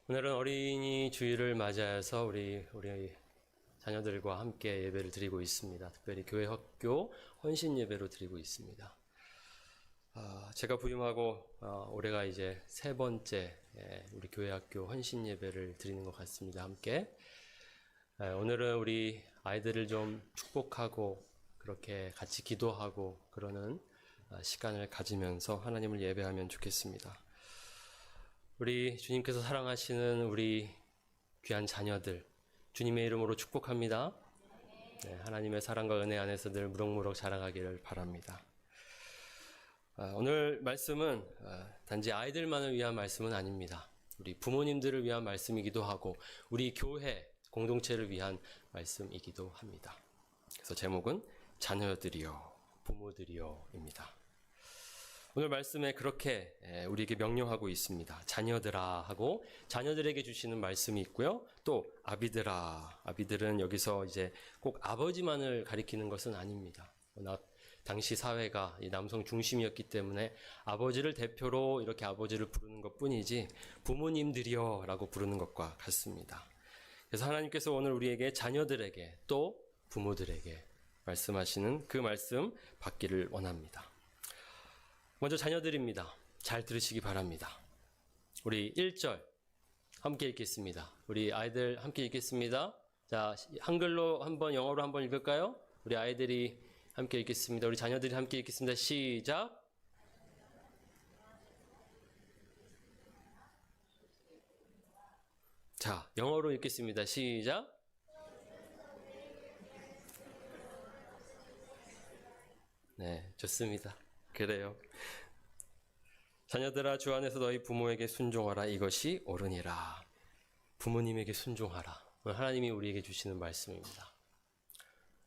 오늘은 어린이 주일을 맞이해서 우리 자녀들과 함께 예배를 드리고 있습니다. 특별히 교회 학교 헌신 예배로 드리고 있습니다. 제가 부임하고 올해가 이제 세 번째 우리 교회 학교 헌신 예배를 드리는 것 같습니다. 함께 오늘은 우리 아이들을 좀 축복하고 그렇게 같이 기도하고 그러는 시간을 가지면서 하나님을 예배하면 좋겠습니다. 우리 주님께서 사랑하시는 우리 귀한 자녀들 주님의 이름으로 축복합니다. 네, 하나님의 사랑과 은혜 안에서 늘 무럭무럭 자라가기를 바랍니다. 오늘 말씀은 단지 아이들만을 위한 말씀은 아닙니다. 우리 부모님들을 위한 말씀이기도 하고 우리 교회 공동체를 위한 말씀이기도 합니다. 그래서 제목은 자녀들이여 부모들이여입니다. 오늘 말씀에 그렇게 우리에게 명령하고 있습니다. 자녀들아 하고 자녀들에게 주시는 말씀이 있고요. 또 아비들아, 아비들은 여기서 이제 꼭 아버지만을 가리키는 것은 아닙니다. 워낙 당시 사회가 남성 중심이었기 때문에 아버지를 대표로 이렇게 아버지를 부르는 것뿐이지 부모님들이여 라고 부르는 것과 같습니다. 그래서 하나님께서 오늘 우리에게 자녀들에게 또 부모들에게 말씀하시는 그 말씀 받기를 원합니다. 먼저 자녀들입니다. 잘 들으시기 바랍니다. 우리 1절 함께 읽겠습니다. 우리 아이들 함께 읽겠습니다. 자, 한글로 한번 영어로 한번 읽을까요? 우리 아이들이 함께 읽겠습니다. 우리 자녀들이 함께 읽겠습니다. 시작. 자, 영어로 읽겠습니다. 시작. 네, 좋습니다. 그래요. 자녀들아 주 안에서 너희 부모에게 순종하라. 이것이 옳으니라. 부모님에게 순종하라. 하나님이 우리에게 주시는 말씀입니다.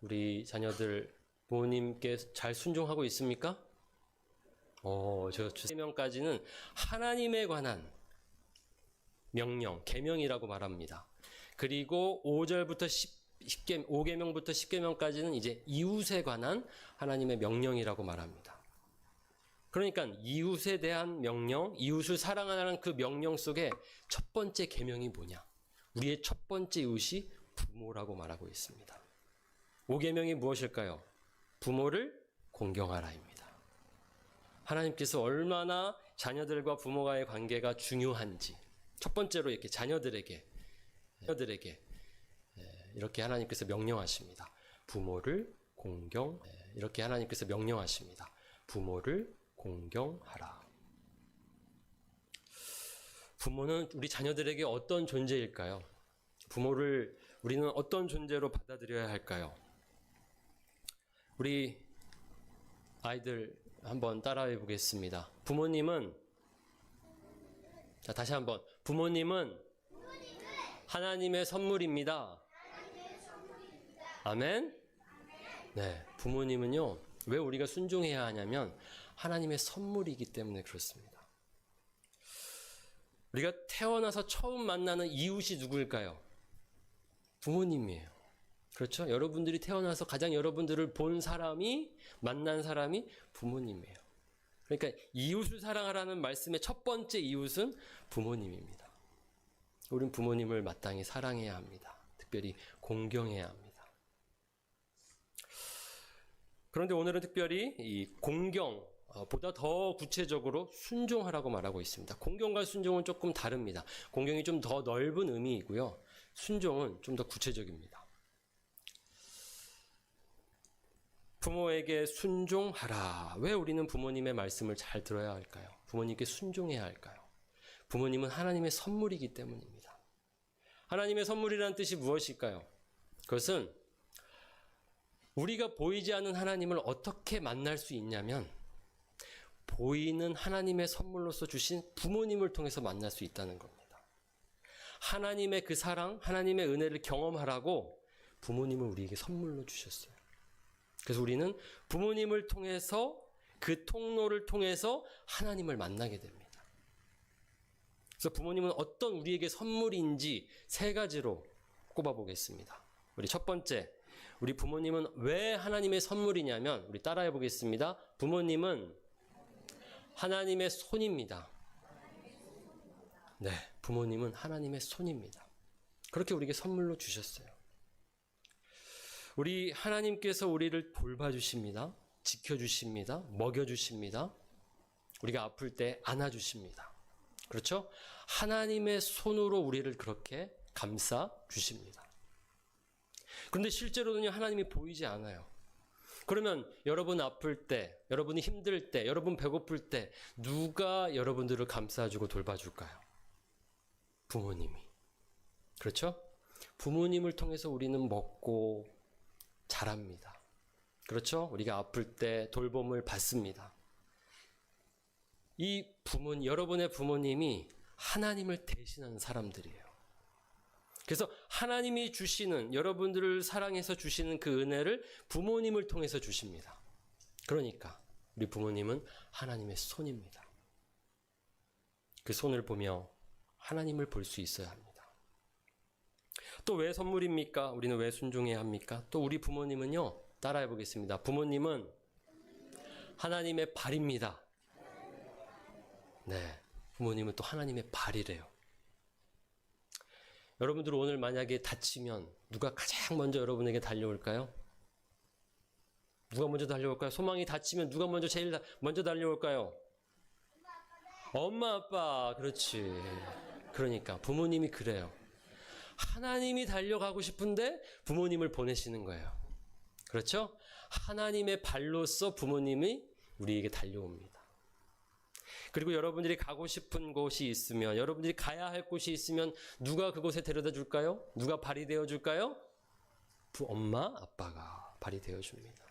우리 자녀들 부모님께 잘 순종하고 있습니까? 저 3명까지는 하나님에 관한 명령, 계명이라고 말합니다. 그리고 5절부터 5계명부터 10계명까지는 이제 이웃에 관한 하나님의 명령이라고 말합니다. 그러니까 이웃에 대한 명령, 이웃을 사랑하라는 그 명령 속에 첫 번째 계명이 뭐냐? 우리의 첫 번째 이웃이 부모라고 말하고 있습니다. 5계명이 무엇일까요? 부모를 공경하라입니다. 하나님께서 얼마나 자녀들과 부모와의 관계가 중요한지 첫 번째로 이렇게 자녀들에게 이렇게 하나님께서 명령하십니다. 부모를 이렇게 하나님께서 명령하십니다. 부모를 공경하라. 부모는 우리 자녀들에게 어떤 존재일까요? 부모를 우리는 어떤 존재로 받아들여야 할까요? 우리 아이들 한번 따라해 보겠습니다. 부모님은 자, 다시 한번 부모님은 하나님의 선물입니다. 아멘? 네, 부모님은요, 왜 우리가 순종해야 하냐면 하나님의 선물이기 때문에 그렇습니다. 우리가 태어나서 처음 만나는 이웃이 누구일까요? 부모님이에요. 그렇죠? 여러분들이 태어나서 가장 여러분들을 만난 사람이 부모님이에요. 그러니까 이웃을 사랑하라는 말씀의 첫 번째 이웃은 부모님입니다. 우린 부모님을 마땅히 사랑해야 합니다. 특별히 공경해야 합니다. 그런데 오늘은 특별히 이 공경보다 더 구체적으로 순종하라고 말하고 있습니다. 공경과 순종은 조금 다릅니다. 공경이 좀 더 넓은 의미이고요. 순종은 좀 더 구체적입니다. 부모에게 순종하라. 왜 우리는 부모님의 말씀을 잘 들어야 할까요? 부모님께 순종해야 할까요? 부모님은 하나님의 선물이기 때문입니다. 하나님의 선물이라는 뜻이 무엇일까요? 그것은 우리가 보이지 않는 하나님을 어떻게 만날 수 있냐면 보이는 하나님의 선물로서 주신 부모님을 통해서 만날 수 있다는 겁니다. 하나님의 그 사랑, 하나님의 은혜를 경험하라고 부모님을 우리에게 선물로 주셨어요. 그래서 우리는 부모님을 통해서 그 통로를 통해서 하나님을 만나게 됩니다. 그래서 부모님은 어떤 우리에게 선물인지 3가지로 꼽아보겠습니다. 우리 첫 번째, 우리 부모님은 왜 하나님의 선물이냐면 우리 따라해 보겠습니다. 부모님은 하나님의 손입니다. 네, 부모님은 하나님의 손입니다. 그렇게 우리에게 선물로 주셨어요. 우리 하나님께서 우리를 돌봐주십니다. 지켜주십니다. 먹여주십니다. 우리가 아플 때 안아주십니다. 그렇죠? 하나님의 손으로 우리를 그렇게 감싸 주십니다. 그런데 실제로는요, 하나님이 보이지 않아요. 그러면 여러분 아플 때, 여러분이 힘들 때, 여러분 배고플 때 누가 여러분들을 감싸주고 돌봐줄까요? 부모님이. 그렇죠? 부모님을 통해서 우리는 먹고 자랍니다. 그렇죠? 우리가 아플 때 돌봄을 받습니다. 이 여러분의 부모님이 하나님을 대신하는 사람들이에요. 그래서 하나님이 주시는, 여러분들을 사랑해서 주시는 그 은혜를 부모님을 통해서 주십니다. 그러니까 우리 부모님은 하나님의 손입니다. 그 손을 보며 하나님을 볼 수 있어야 합니다. 또 왜 선물입니까? 우리는 왜 순종해야 합니까? 또 우리 부모님은요, 따라해 보겠습니다. 부모님은 하나님의 발입니다. 네, 부모님은 또 하나님의 발이래요. 여러분들 오늘 만약에 다치면 누가 가장 먼저 여러분에게 달려올까요? 누가 먼저 달려올까요? 소망이 다치면 누가 먼저 달려올까요? 엄마, 아빠. 그렇지. 그러니까 부모님이 그래요. 하나님이 달려가고 싶은데 부모님을 보내시는 거예요. 그렇죠? 하나님의 발로서 부모님이 우리에게 달려옵니다. 그리고 여러분들이 가고 싶은 곳이 있으면, 여러분들이 가야 할 곳이 있으면 누가 그곳에 데려다 줄까요? 누가 발이 되어 줄까요? 엄마, 아빠가 발이 되어 줍니다.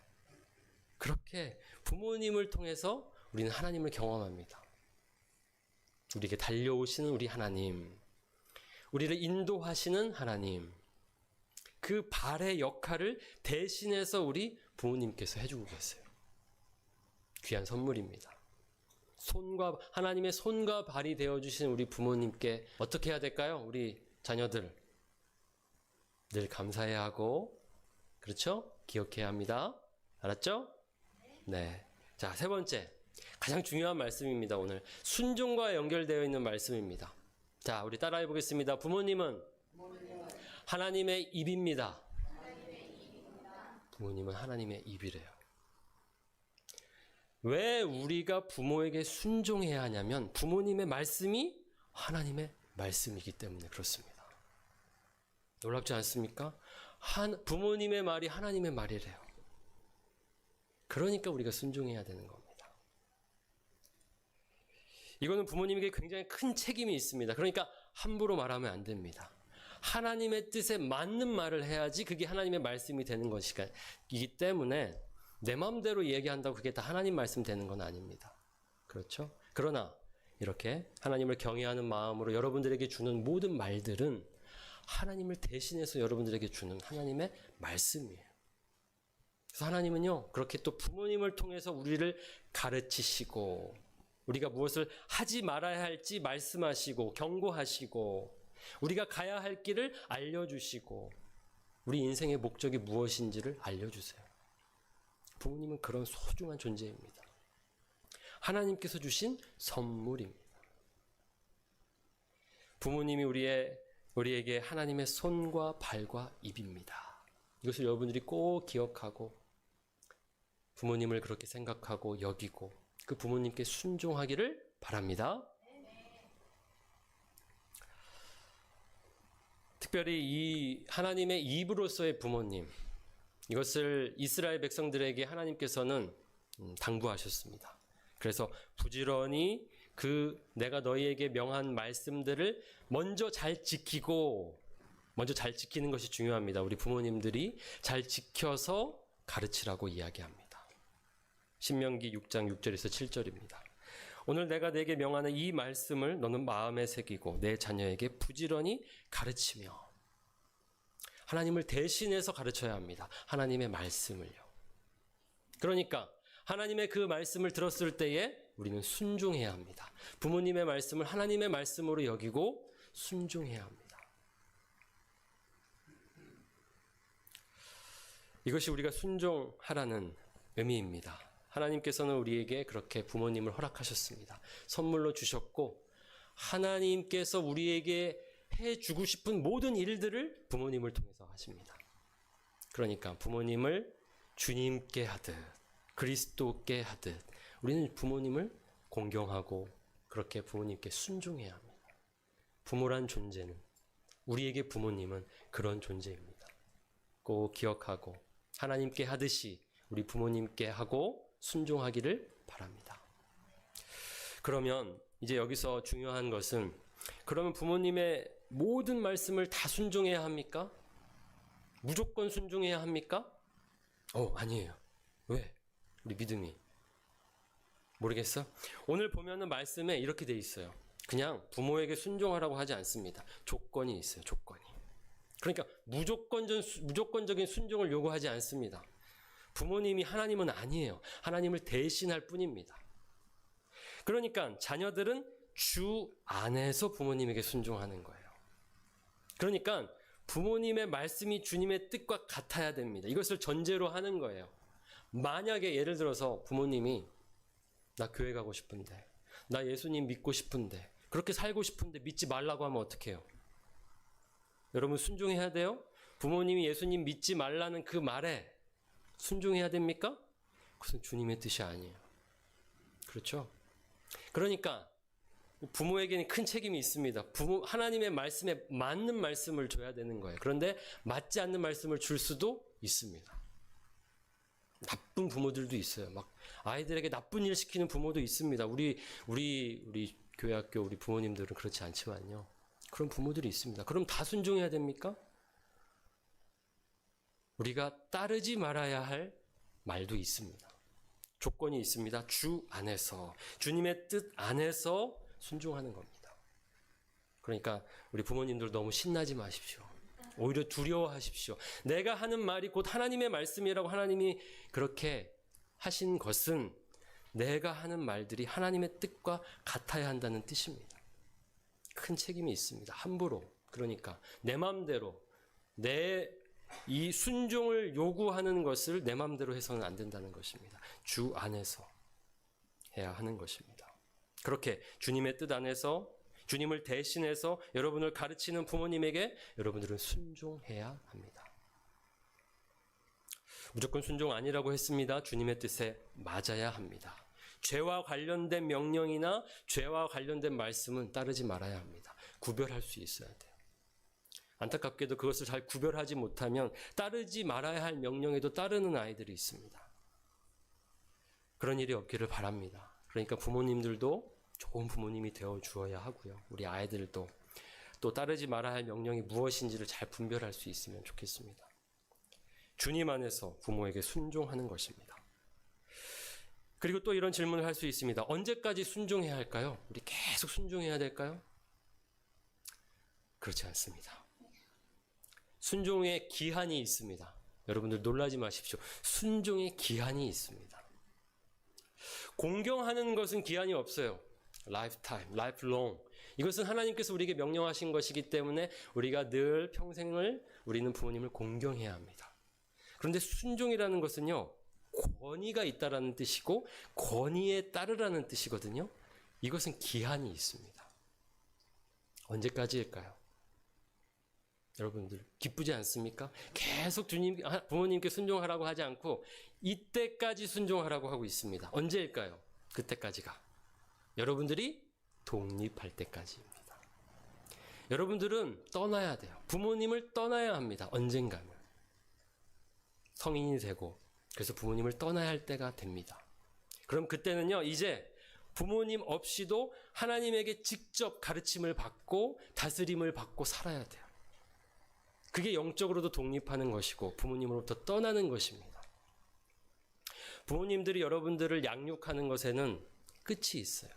그렇게 부모님을 통해서 우리는 하나님을 경험합니다. 우리에게 달려오시는 우리 하나님, 우리를 인도하시는 하나님, 그 발의 역할을 대신해서 우리 부모님께서 해주고 계세요. 귀한 선물입니다. 하나님의 손과 발이 되어주신 우리 부모님께 어떻게 해야 될까요? 우리 자녀들 늘 감사해야 하고, 그렇죠? 기억해야 합니다. 알았죠? 네. 자, 세 번째, 가장 중요한 말씀입니다. 오늘 순종과 연결되어 있는 말씀입니다. 자, 우리 따라해 보겠습니다. 부모님은 하나님의 입입니다. 부모님은 하나님의 입이래요. 왜 우리가 부모에게 순종해야 하냐면 부모님의 말씀이 하나님의 말씀이기 때문에 그렇습니다. 놀랍지 않습니까? 부모님의 말이 하나님의 말이래요. 그러니까 우리가 순종해야 되는 겁니다. 이거는 부모님에게 굉장히 큰 책임이 있습니다. 그러니까 함부로 말하면 안 됩니다. 하나님의 뜻에 맞는 말을 해야지 그게 하나님의 말씀이 되는 것이기 때문에 내 마음대로 얘기한다고 그게 다 하나님 말씀 되는 건 아닙니다. 그렇죠? 그러나 이렇게 하나님을 경외하는 마음으로 여러분들에게 주는 모든 말들은 하나님을 대신해서 여러분들에게 주는 하나님의 말씀이에요. 그래서 하나님은요, 그렇게 또 부모님을 통해서 우리를 가르치시고, 우리가 무엇을 하지 말아야 할지 말씀하시고, 경고하시고, 우리가 가야 할 길을 알려주시고, 우리 인생의 목적이 무엇인지를 알려주세요. 부모님은 그런 소중한 존재입니다. 하나님께서 주신 선물입니다. 부모님이 우리에게 하나님의 손과 발과 입입니다. 이것을 여러분들이 꼭 기억하고 부모님을 그렇게 생각하고 여기고 그 부모님께 순종하기를 바랍니다. 특별히 이 하나님의 입으로서의 부모님, 이것을 이스라엘 백성들에게 하나님께서는 당부하셨습니다. 그래서 부지런히 내가 너희에게 명한 말씀들을 먼저 잘 지키는 것이 중요합니다. 우리 부모님들이 잘 지켜서 가르치라고 이야기합니다. 신명기 6장 6절에서 7절입니다. 오늘 내가 내게 명하는 이 말씀을 너는 마음에 새기고 내 자녀에게 부지런히 가르치며, 하나님을 대신해서 가르쳐야 합니다. 하나님의 말씀을요. 그러니까 하나님의 그 말씀을 들었을 때에 우리는 순종해야 합니다. 부모님의 말씀을 하나님의 말씀으로 여기고 순종해야 합니다. 이것이 우리가 순종하라는 의미입니다. 하나님께서는 우리에게 그렇게 부모님을 허락하셨습니다. 선물로 주셨고 하나님께서 우리에게 해주고 싶은 모든 일들을 부모님을 통해서 하십니다. 그러니까 부모님을 주님께 하듯 그리스도께 하듯 우리는 부모님을 공경하고 그렇게 부모님께 순종해야 합니다. 부모란 존재는, 우리에게 부모님은 그런 존재입니다. 꼭 기억하고 하나님께 하듯이 우리 부모님께 하고 순종하기를 바랍니다. 그러면 이제 여기서 중요한 것은, 그러면 부모님의 모든 말씀을 다 순종해야 합니까? 무조건 순종해야 합니까? 아니에요. 왜? 우리 믿음이. 모르겠어? 오늘 보면은 말씀에 이렇게 돼 있어요. 그냥 부모에게 순종하라고 하지 않습니다. 조건이 있어요. 조건이. 그러니까 무조건적인 순종을 요구하지 않습니다. 부모님이 하나님은 아니에요. 하나님을 대신할 뿐입니다. 그러니까 자녀들은 주 안에서 부모님에게 순종하는 거예요. 그러니까 부모님의 말씀이 주님의 뜻과 같아야 됩니다. 이것을 전제로 하는 거예요. 만약에 예를 들어서 부모님이 나 교회 가고 싶은데, 나 예수님 믿고 싶은데, 그렇게 살고 싶은데 믿지 말라고 하면 어떡해요? 여러분 순종해야 돼요? 부모님이 예수님 믿지 말라는 그 말에 순종해야 됩니까? 그것은 주님의 뜻이 아니에요. 그렇죠? 그러니까 부모에게는 큰 책임이 있습니다. 하나님의 말씀에 맞는 말씀을 줘야 되는 거예요. 그런데 맞지 않는 말씀을 줄 수도 있습니다. 나쁜 부모들도 있어요. 막 아이들에게 나쁜 일 시키는 부모도 있습니다. 우리 교회 학교 우리 부모님들은 그렇지 않지만요. 그런 부모들이 있습니다. 그럼 다 순종해야 됩니까? 우리가 따르지 말아야 할 말도 있습니다. 조건이 있습니다. 주 안에서, 주님의 뜻 안에서 순종하는 겁니다. 그러니까 우리 부모님들 너무 신나지 마십시오. 오히려 두려워하십시오. 내가 하는 말이 곧 하나님의 말씀이라고 하나님이 그렇게 하신 것은 내가 하는 말들이 하나님의 뜻과 같아야 한다는 뜻입니다. 큰 책임이 있습니다. 함부로, 그러니까 내 마음대로 이 순종을 요구하는 것을 내 마음대로 해서는 안 된다는 것입니다. 주 안에서 해야 하는 것입니다. 그렇게 주님의 뜻 안에서, 주님을 대신해서 여러분을 가르치는 부모님에게 여러분들은 순종해야 합니다. 무조건 순종 아니라고 했습니다. 주님의 뜻에 맞아야 합니다. 죄와 관련된 명령이나 죄와 관련된 말씀은 따르지 말아야 합니다. 구별할 수 있어야 돼요. 안타깝게도 그것을 잘 구별하지 못하면 따르지 말아야 할 명령에도 따르는 아이들이 있습니다. 그런 일이 없기를 바랍니다. 그러니까 부모님들도 좋은 부모님이 되어 주어야 하고요. 우리 아이들도 또 따르지 말아야 할 명령이 무엇인지를 잘 분별할 수 있으면 좋겠습니다. 주님 안에서 부모에게 순종하는 것입니다. 그리고 또 이런 질문을 할 수 있습니다. 언제까지 순종해야 할까요? 우리 계속 순종해야 될까요? 그렇지 않습니다. 순종의 기한이 있습니다. 여러분들 놀라지 마십시오. 순종의 기한이 있습니다. 공경하는 것은 기한이 없어요. lifetime, lifelong. 이것은 하나님께서 우리에게 명령하신 것이기 때문에 우리가 늘 평생을 우리는 부모님을 공경해야 합니다. 그런데 순종이라는 것은요, 권위가 있다라는 뜻이고 권위에 따르라는 뜻이거든요. 이것은 기한이 있습니다. 언제까지일까요? 여러분들 기쁘지 않습니까? 계속 부모님께 순종하라고 하지 않고 이때까지 순종하라고 하고 있습니다. 언제일까요? 그때까지가 여러분들이 독립할 때까지입니다. 여러분들은 떠나야 돼요. 부모님을 떠나야 합니다. 언젠가는. 성인이 되고 그래서 부모님을 떠나야 할 때가 됩니다. 그럼 그때는요, 이제 부모님 없이도 하나님에게 직접 가르침을 받고 다스림을 받고 살아야 돼요. 그게 영적으로도 독립하는 것이고 부모님으로부터 떠나는 것입니다. 부모님들이 여러분들을 양육하는 것에는 끝이 있어요.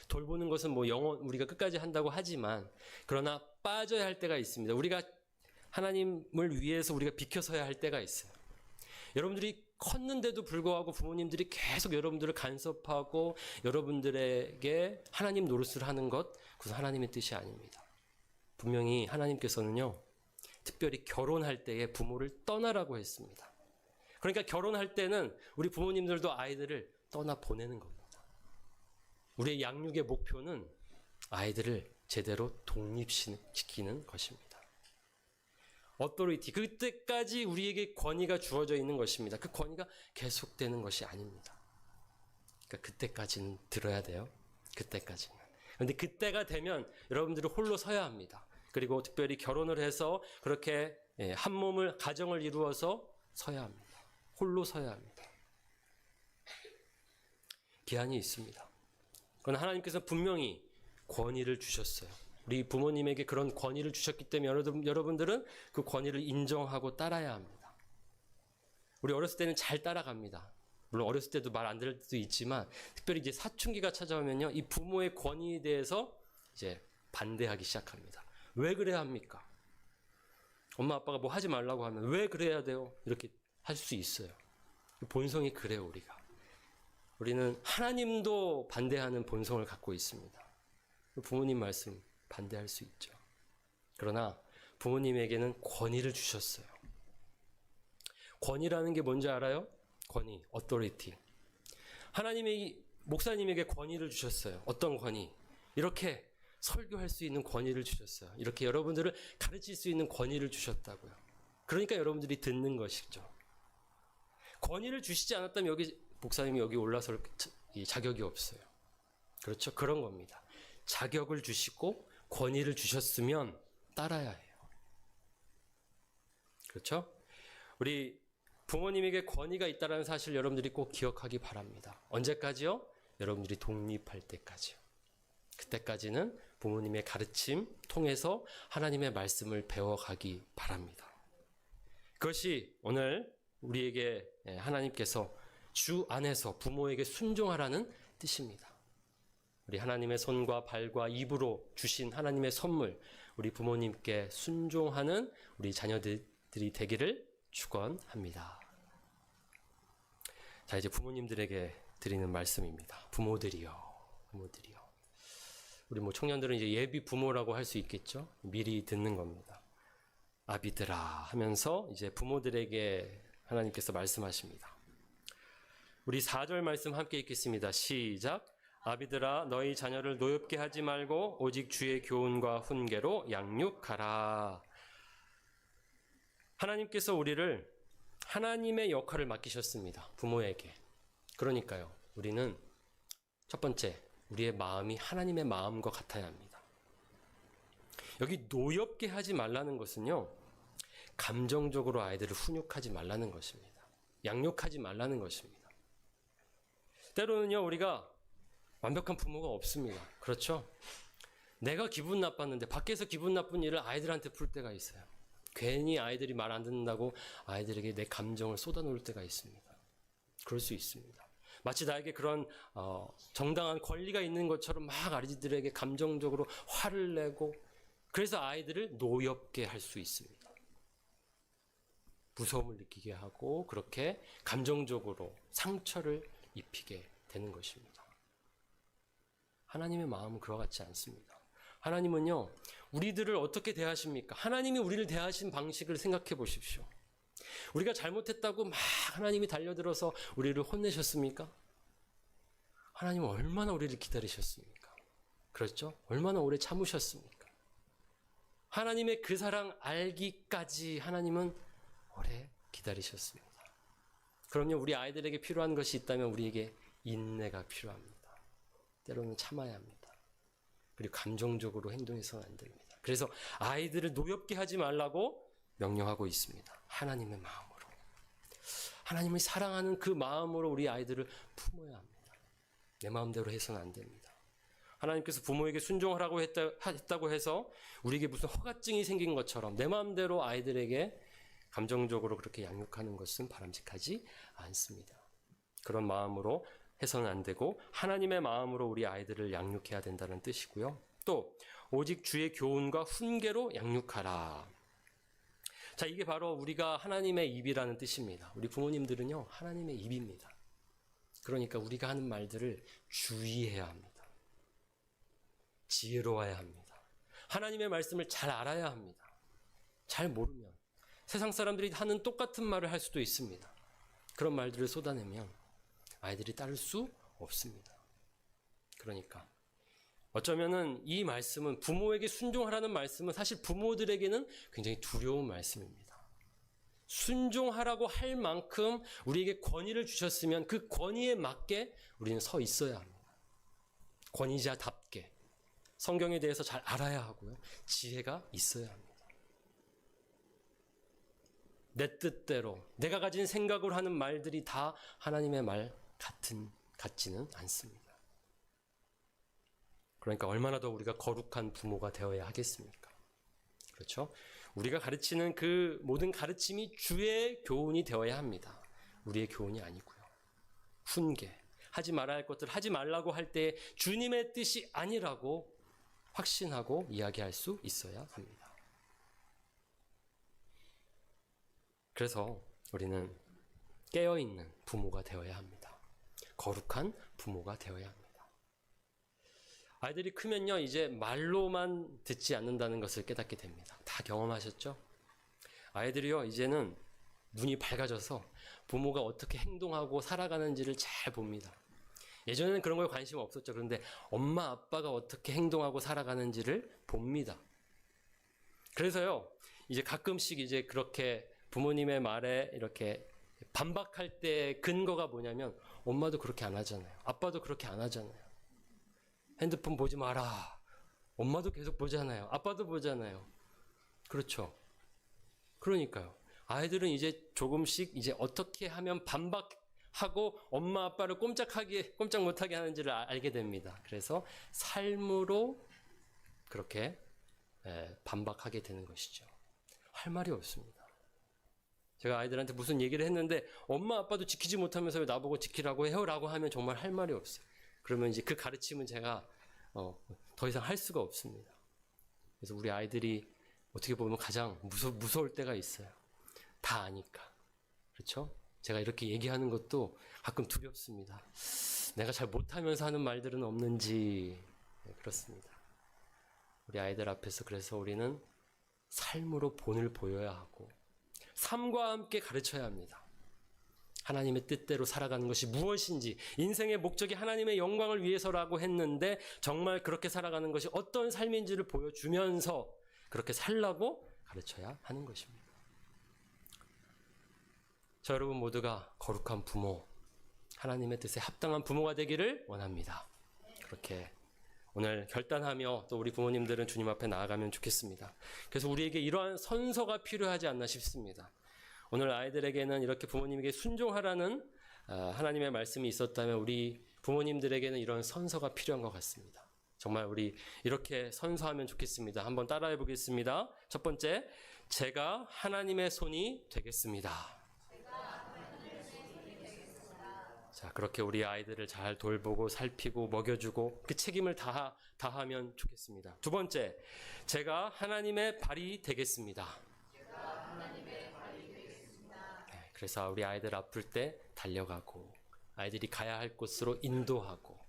돌보는 것은 우리가 끝까지 한다고 하지만 그러나 빠져야 할 때가 있습니다. 우리가 하나님을 위해서 우리가 비켜서야 할 때가 있어요. 여러분들이 컸는데도 불구하고 부모님들이 계속 여러분들을 간섭하고 여러분들에게 하나님 노릇을 하는 것, 그것은 하나님의 뜻이 아닙니다. 분명히 하나님께서는요, 특별히 결혼할 때에 부모를 떠나라고 했습니다. 그러니까 결혼할 때는 우리 부모님들도 아이들을 떠나 보내는 겁니다. 우리의 양육의 목표는 아이들을 제대로 독립시키는 것입니다. 어토리티, 그때까지 우리에게 권위가 주어져 있는 것입니다. 그 권위가 계속되는 것이 아닙니다. 그러니까 그때까지는 들어야 돼요. 그때까지는. 그런데 그때가 되면 여러분들이 홀로 서야 합니다. 그리고 특별히 결혼을 해서 그렇게 한 몸을, 가정을 이루어서 서야 합니다. 홀로 서야 합니다. 기한이 있습니다. 그러나 하나님께서 분명히 권위를 주셨어요. 우리 부모님에게 그런 권위를 주셨기 때문에 여러분들은 그 권위를 인정하고 따라야 합니다. 우리 어렸을 때는 잘 따라갑니다. 물론 어렸을 때도 말 안 들을 때도 있지만, 특별히 이제 사춘기가 찾아오면요, 이 부모의 권위에 대해서 이제 반대하기 시작합니다. 왜 그래야 합니까? 엄마 아빠가 뭐 하지 말라고 하면 왜 그래야 돼요? 이렇게 할 수 있어요. 본성이 그래요, 우리가. 우리는 하나님도 반대하는 본성을 갖고 있습니다. 부모님 말씀 반대할 수 있죠. 그러나 부모님에게는 권위를 주셨어요. 권위라는 게 뭔지 알아요? 권위, authority. 하나님이 목사님에게 권위를 주셨어요. 어떤 권위? 이렇게 설교할 수 있는 권위를 주셨어요. 이렇게 여러분들을 가르칠 수 있는 권위를 주셨다고요. 그러니까 여러분들이 듣는 것이죠. 권위를 주시지 않았다면 여기 목사님이 여기 올라설 자격이 없어요. 그렇죠? 그런 겁니다. 자격을 주시고 권위를 주셨으면 따라야 해요. 그렇죠? 우리 부모님에게 권위가 있다는 사실 여러분들이 꼭 기억하기 바랍니다. 언제까지요? 여러분들이 독립할 때까지요. 그때까지는 부모님의 가르침 통해서 하나님의 말씀을 배워가기 바랍니다. 그것이 오늘 우리에게 하나님께서 주 안에서 부모에게 순종하라는 뜻입니다. 우리 하나님의 손과 발과 입으로 주신 하나님의 선물, 우리 부모님께 순종하는 우리 자녀들이 되기를 축원합니다. 자, 이제 부모님들에게 드리는 말씀입니다. 부모들이요. 우리 청년들은 이제 예비 부모라고 할 수 있겠죠? 미리 듣는 겁니다. 아비들아 하면서 이제 부모들에게 하나님께서 말씀하십니다. 우리 4절 말씀 함께 읽겠습니다. 시작. 아비들아 너희 자녀를 노엽게 하지 말고 오직 주의 교훈과 훈계로 양육하라. 하나님께서 우리를 하나님의 역할을 맡기셨습니다. 부모에게. 그러니까요, 우리는 첫 번째, 우리의 마음이 하나님의 마음과 같아야 합니다. 여기 노엽게 하지 말라는 것은요, 감정적으로 아이들을 훈육하지 말라는 것입니다. 양육하지 말라는 것입니다. 때로는요, 우리가 완벽한 부모가 없습니다. 그렇죠? 내가 기분 나빴는데 밖에서 기분 나쁜 일을 아이들한테 풀 때가 있어요. 괜히 아이들이 말 안 듣는다고 아이들에게 내 감정을 쏟아놓을 때가 있습니다. 그럴 수 있습니다. 마치 나에게 그런 정당한 권리가 있는 것처럼 막 아이들에게 감정적으로 화를 내고, 그래서 아이들을 노엽게 할 수 있습니다. 무서움을 느끼게 하고 그렇게 감정적으로 상처를 입히게 되는 것입니다. 하나님의 마음은 그와 같지 않습니다. 하나님은요, 우리들을 어떻게 대하십니까? 하나님이 우리를 대하신 방식을 생각해 보십시오. 우리가 잘못했다고 막 하나님이 달려들어서 우리를 혼내셨습니까? 하나님은 얼마나 우리를 기다리셨습니까? 그렇죠? 얼마나 오래 참으셨습니까? 하나님의 그 사랑 알기까지 하나님은 오래 기다리셨습니다. 그럼요, 우리 아이들에게 필요한 것이 있다면 우리에게 인내가 필요합니다. 때로는 참아야 합니다. 그리고 감정적으로 행동해서는 안 됩니다. 그래서 아이들을 노엽게 하지 말라고 명령하고 있습니다. 하나님의 마음으로. 하나님을 사랑하는 그 마음으로 우리 아이들을 품어야 합니다. 내 마음대로 해서는 안 됩니다. 하나님께서 부모에게 순종하라고 했다고 해서 우리에게 무슨 허가증이 생긴 것처럼 내 마음대로 아이들에게 감정적으로 그렇게 양육하는 것은 바람직하지 않습니다. 그런 마음으로 해서는 안 되고 하나님의 마음으로 우리 아이들을 양육해야 된다는 뜻이고요. 또 오직 주의 교훈과 훈계로 양육하라. 자, 이게 바로 우리가 하나님의 입이라는 뜻입니다. 우리 부모님들은요, 하나님의 입입니다. 그러니까 우리가 하는 말들을 주의해야 합니다. 지혜로워야 합니다. 하나님의 말씀을 잘 알아야 합니다. 잘 모르면 세상 사람들이 하는 똑같은 말을 할 수도 있습니다. 그런 말들을 쏟아내면 아이들이 따를 수 없습니다. 그러니까 어쩌면은 이 말씀은 부모에게 순종하라는 말씀은 사실 부모들에게는 굉장히 두려운 말씀입니다. 순종하라고 할 만큼 우리에게 권위를 주셨으면 그 권위에 맞게 우리는 서 있어야 합니다. 권위자답게 성경에 대해서 잘 알아야 하고요. 지혜가 있어야 합니다. 내 뜻대로 내가 가진 생각으로 하는 말들이 다 하나님의 말 같지는 않습니다. 그러니까 얼마나 더 우리가 거룩한 부모가 되어야 하겠습니까? 그렇죠? 우리가 가르치는 그 모든 가르침이 주의 교훈이 되어야 합니다. 우리의 교훈이 아니고요. 훈계, 하지 말아야 할 것들 하지 말라고 할 때 주님의 뜻이 아니라고 확신하고 이야기할 수 있어야 합니다. 그래서 우리는 깨어있는 부모가 되어야 합니다. 거룩한 부모가 되어야 합니다. 아이들이 크면요, 이제 말로만 듣지 않는다는 것을 깨닫게 됩니다. 다 경험하셨죠? 아이들이요, 이제는 눈이 밝아져서 부모가 어떻게 행동하고 살아가는지를 잘 봅니다. 예전에는 그런 거에 관심 없었죠. 그런데 엄마, 아빠가 어떻게 행동하고 살아가는지를 봅니다. 그래서요, 이제 가끔씩 이제 그렇게 부모님의 말에 이렇게 반박할 때 근거가 뭐냐면 엄마도 그렇게 안 하잖아요. 아빠도 그렇게 안 하잖아요. 핸드폰 보지 마라. 엄마도 계속 보잖아요. 아빠도 보잖아요. 그렇죠. 그러니까요. 아이들은 이제 조금씩 이제 어떻게 하면 반박하고 엄마 아빠를 꼼짝 못하게 하는지를 알게 됩니다. 그래서 삶으로 그렇게 반박하게 되는 것이죠. 할 말이 없습니다. 제가 아이들한테 무슨 얘기를 했는데 엄마 아빠도 지키지 못하면서 왜 나보고 지키라고 해요? 라고 하면 정말 할 말이 없어요. 그러면 이제 그 가르침은 제가 더 이상 할 수가 없습니다. 그래서 우리 아이들이 어떻게 보면 가장 무서울 때가 있어요. 다 아니까. 그렇죠? 제가 이렇게 얘기하는 것도 가끔 두렵습니다. 내가 잘 못하면서 하는 말들은 없는지. 네, 그렇습니다. 우리 아이들 앞에서 그래서 우리는 삶으로 본을 보여야 하고 삶과 함께 가르쳐야 합니다. 하나님의 뜻대로 살아가는 것이 무엇인지, 인생의 목적이 하나님의 영광을 위해서라고 했는데 정말 그렇게 살아가는 것이 어떤 삶인지를 보여주면서 그렇게 살라고 가르쳐야 하는 것입니다. 저 여러분 모두가 거룩한 부모, 하나님의 뜻에 합당한 부모가 되기를 원합니다. 그렇게 오늘 결단하며 또 우리 부모님들은 주님 앞에 나아가면 좋겠습니다. 그래서 우리에게 이러한 선서가 필요하지 않나 싶습니다. 오늘 아이들에게는 이렇게 부모님에게 순종하라는 하나님의 말씀이 있었다면 우리 부모님들에게는 이런 선서가 필요한 것 같습니다. 정말 우리 이렇게 선서하면 좋겠습니다. 한번 따라해 보겠습니다. 첫 번째, 제가 하나님의 손이 되겠습니다. 자, 그렇게 우리 아이들을 잘 돌보고 살피고 먹여주고 그 책임을 다하면 좋겠습니다. 두 번째, 제가 하나님의 발이 되겠습니다. 그래서 우리 아이들 아플 때 달려가고 아이들이 가야 할 곳으로 인도하고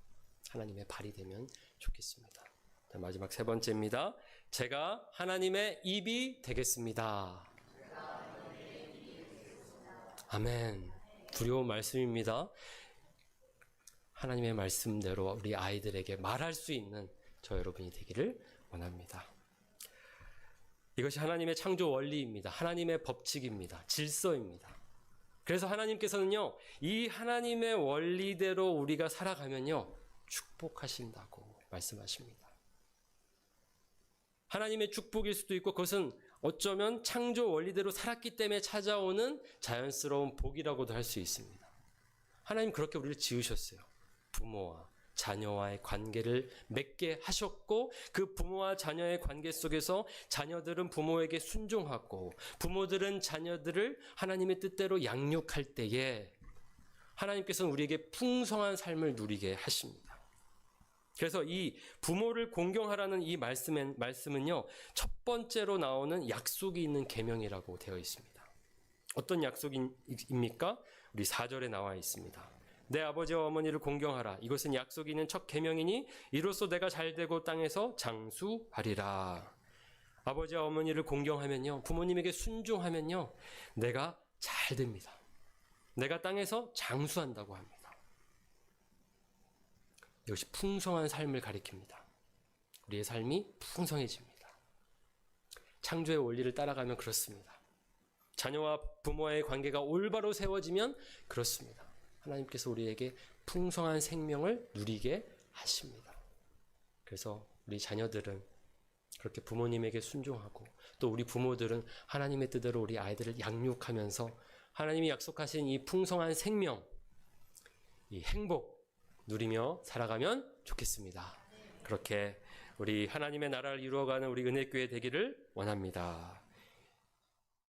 하나님의 발이 되면 좋겠습니다. 마지막 세 번째입니다. 제가 하나님의 입이 되겠습니다. 아멘. 두려운 말씀입니다. 하나님의 말씀대로 우리 아이들에게 말할 수 있는 저 여러분이 되기를 원합니다. 이것이 하나님의 창조 원리입니다. 하나님의 법칙입니다. 질서입니다. 그래서 하나님께서는요, 이 하나님의 원리대로 우리가 살아가면요, 축복하신다고 말씀하십니다. 하나님의 축복일 수도 있고 그것은 어쩌면 창조 원리대로 살았기 때문에 찾아오는 자연스러운 복이라고도 할 수 있습니다. 하나님 그렇게 우리를 지으셨어요. 부모와 자녀와의 관계를 맺게 하셨고 그 부모와 자녀의 관계 속에서 자녀들은 부모에게 순종하고 부모들은 자녀들을 하나님의 뜻대로 양육할 때에 하나님께서는 우리에게 풍성한 삶을 누리게 하십니다. 그래서 이 부모를 공경하라는 이 말씀은요, 첫 번째로 나오는 약속이 있는 계명이라고 되어 있습니다. 어떤 약속입니까? 우리 4절에 나와 있습니다. 내 아버지와 어머니를 공경하라. 이것은 약속이 있는 첫 계명이니 이로써 내가 잘되고 땅에서 장수하리라. 아버지와 어머니를 공경하면요, 부모님에게 순종하면요, 내가 잘됩니다. 내가 땅에서 장수한다고 합니다. 이것이 풍성한 삶을 가리킵니다. 우리의 삶이 풍성해집니다. 창조의 원리를 따라가면 그렇습니다. 자녀와 부모와의 관계가 올바로 세워지면 그렇습니다. 하나님께서 우리에게 풍성한 생명을 누리게 하십니다. 그래서 우리 자녀들은 그렇게 부모님에게 순종하고 또 우리 부모들은 하나님의 뜻대로 우리 아이들을 양육하면서 하나님이 약속하신 이 풍성한 생명, 이 행복 누리며 살아가면 좋겠습니다. 그렇게 우리 하나님의 나라를 이루어가는 우리 은혜교회 되기를 원합니다.